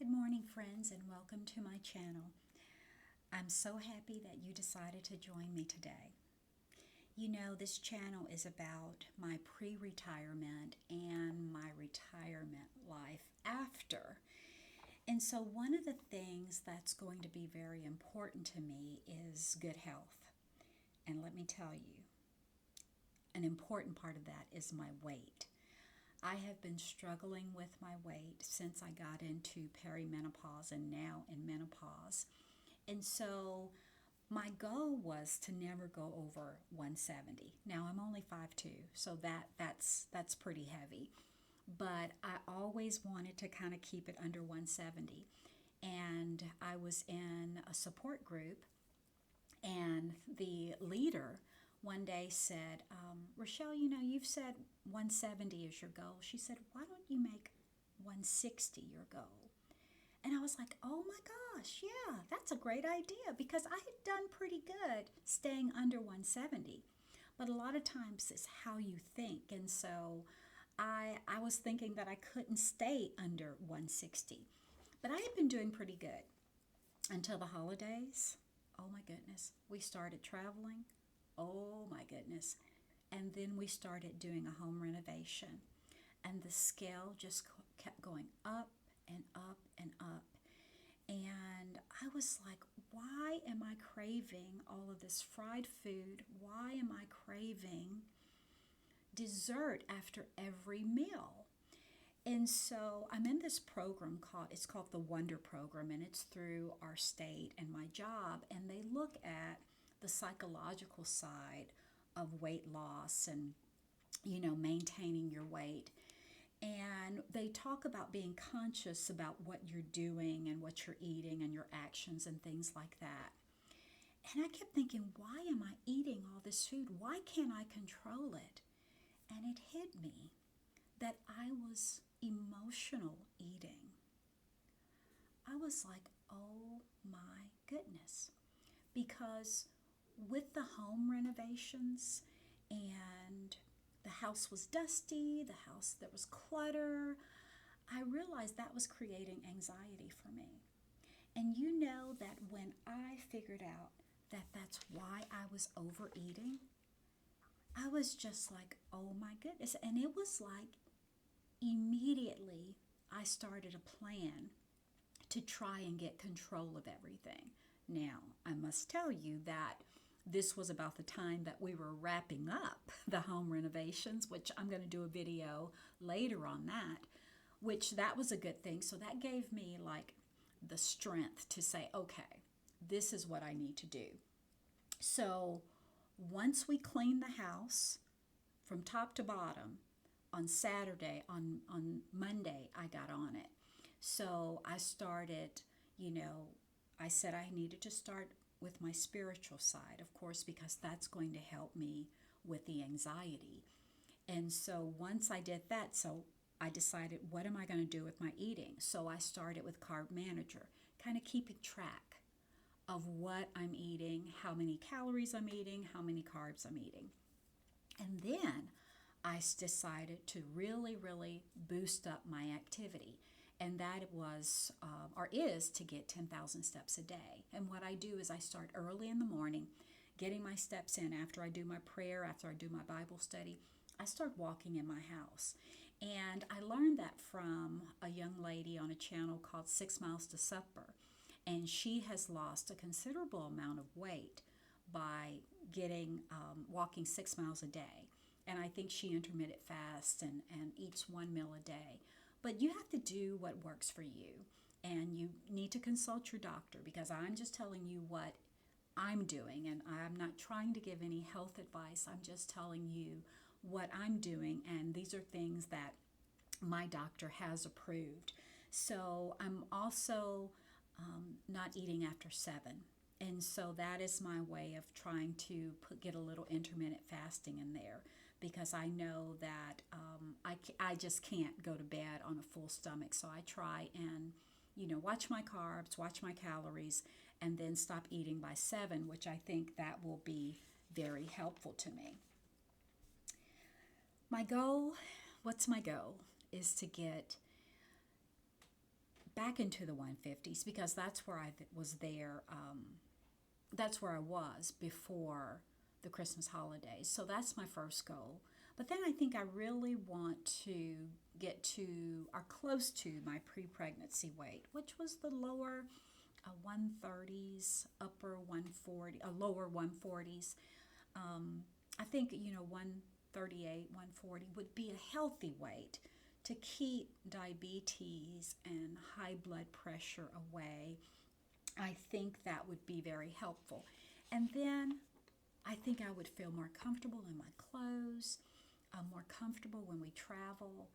Good morning, friends, and welcome to my channel. I'm so happy that you decided to join me today. You know, this channel is about my pre-retirement and my retirement life after. And so one of the things that's going to be very important to me is good health. And let me tell you, an important part of that is my weight. I have been struggling with my weight since I got into perimenopause and now in menopause. And so my goal was to never go over 170. Now I'm only 5'2", so that's pretty heavy. But I always wanted to kind of keep it under 170. And I was in a support group, and the leader one day said, Rochelle, you know, you've said 170 is your goal. She said, why don't you make 160 your goal? And I was like, oh my gosh, yeah, that's a great idea, because I had done pretty good staying under 170. But a lot of times it's how you think. And so I was thinking that I couldn't stay under 160. But I had been doing pretty good until the holidays. Oh my goodness. We started traveling. Oh my goodness. And then we started doing a home renovation. And the scale just kept going up and up and up. And I was like, why am I craving all of this fried food? Why am I craving dessert after every meal? And so I'm in this program it's called the Wonder Program, and it's through our state and my job. And they look at the psychological side of weight loss and, you know, maintaining your weight. And they talk about being conscious about what you're doing and what you're eating and your actions and things like that. And I kept thinking, why am I eating all this food? Why can't I control it? And it hit me that I was emotional eating. I was like, oh my goodness. Because with the home renovations, and the house was dusty, there was clutter, I realized that was creating anxiety for me. And you know that when I figured out that that's why I was overeating, I was just like, oh my goodness. And it was like immediately I started a plan to try and get control of everything. Now, I must tell you that this was about the time that we were wrapping up the home renovations, which I'm going to do a video later on that, which that was a good thing. So that gave me like the strength to say, okay, this is what I need to do. So once we cleaned the house from top to bottom on Saturday, on Monday, I got on it. So I started, you know, I said I needed to start with my spiritual side, of course, because that's going to help me with the anxiety. And so once I did that, so I decided, what am I going to do with my eating? So I started with Carb Manager, kind of keeping track of what I'm eating, how many calories I'm eating, how many carbs I'm eating. And then I decided to really, really boost up my activity. And that was, or is, to get 10,000 steps a day. And what I do is I start early in the morning, getting my steps in after I do my prayer, after I do my Bible study. I start walking in my house. And I learned that from a young lady on a channel called 6 Miles to Supper. And she has lost a considerable amount of weight by walking 6 miles a day. And I think she intermittent fasts and eats one meal a day. But you have to do what works for you. And you need to consult your doctor, because I'm just telling you what I'm doing. And I'm not trying to give any health advice. I'm just telling you what I'm doing. And these are things that my doctor has approved. So I'm also not eating after 7. And so that is my way of trying to get a little intermittent fasting in there, because I know that I just can't go to bed on a full stomach. So I try and, you know, watch my carbs, watch my calories, and then stop eating by 7, which I think that will be very helpful to me. What's my goal, is to get back into the 150s because that's where I was there. That's where I was before the Christmas holidays. So that's my first goal. But then I think I really want to get to or close to my pre-pregnancy weight, which was the lower 130s, upper 140, lower 140s. I think 138, 140 would be a healthy weight to keep diabetes and high blood pressure away. I think that would be very helpful. And then I think I would feel more comfortable in my clothes, more comfortable when we travel.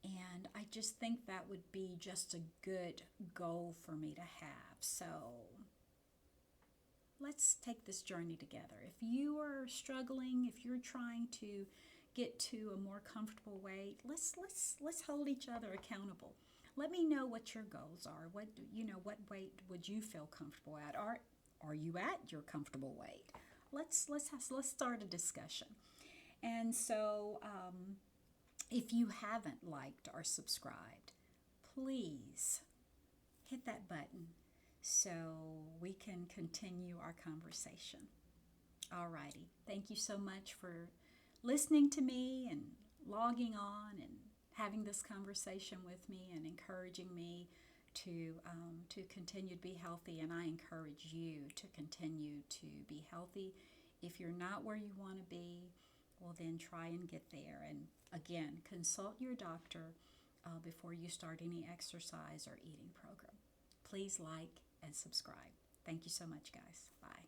And I just think that would be just a good goal for me to have. So let's take this journey together. If you are struggling, if you're trying to get to a more comfortable weight, let's hold each other accountable. Let me know what your goals are. What weight would you feel comfortable at? Are you at your comfortable weight? Let's start a discussion. And so, if you haven't liked or subscribed, please hit that button so we can continue our conversation. Alrighty, thank you so much for listening to me and logging on and having this conversation with me and encouraging me to continue to be healthy. And I encourage you to continue to be healthy. If you're not where you want to be, well, then try and get there. And again, consult your doctor before you start any exercise or eating program. Please like and subscribe. Thank you so much, guys. Bye.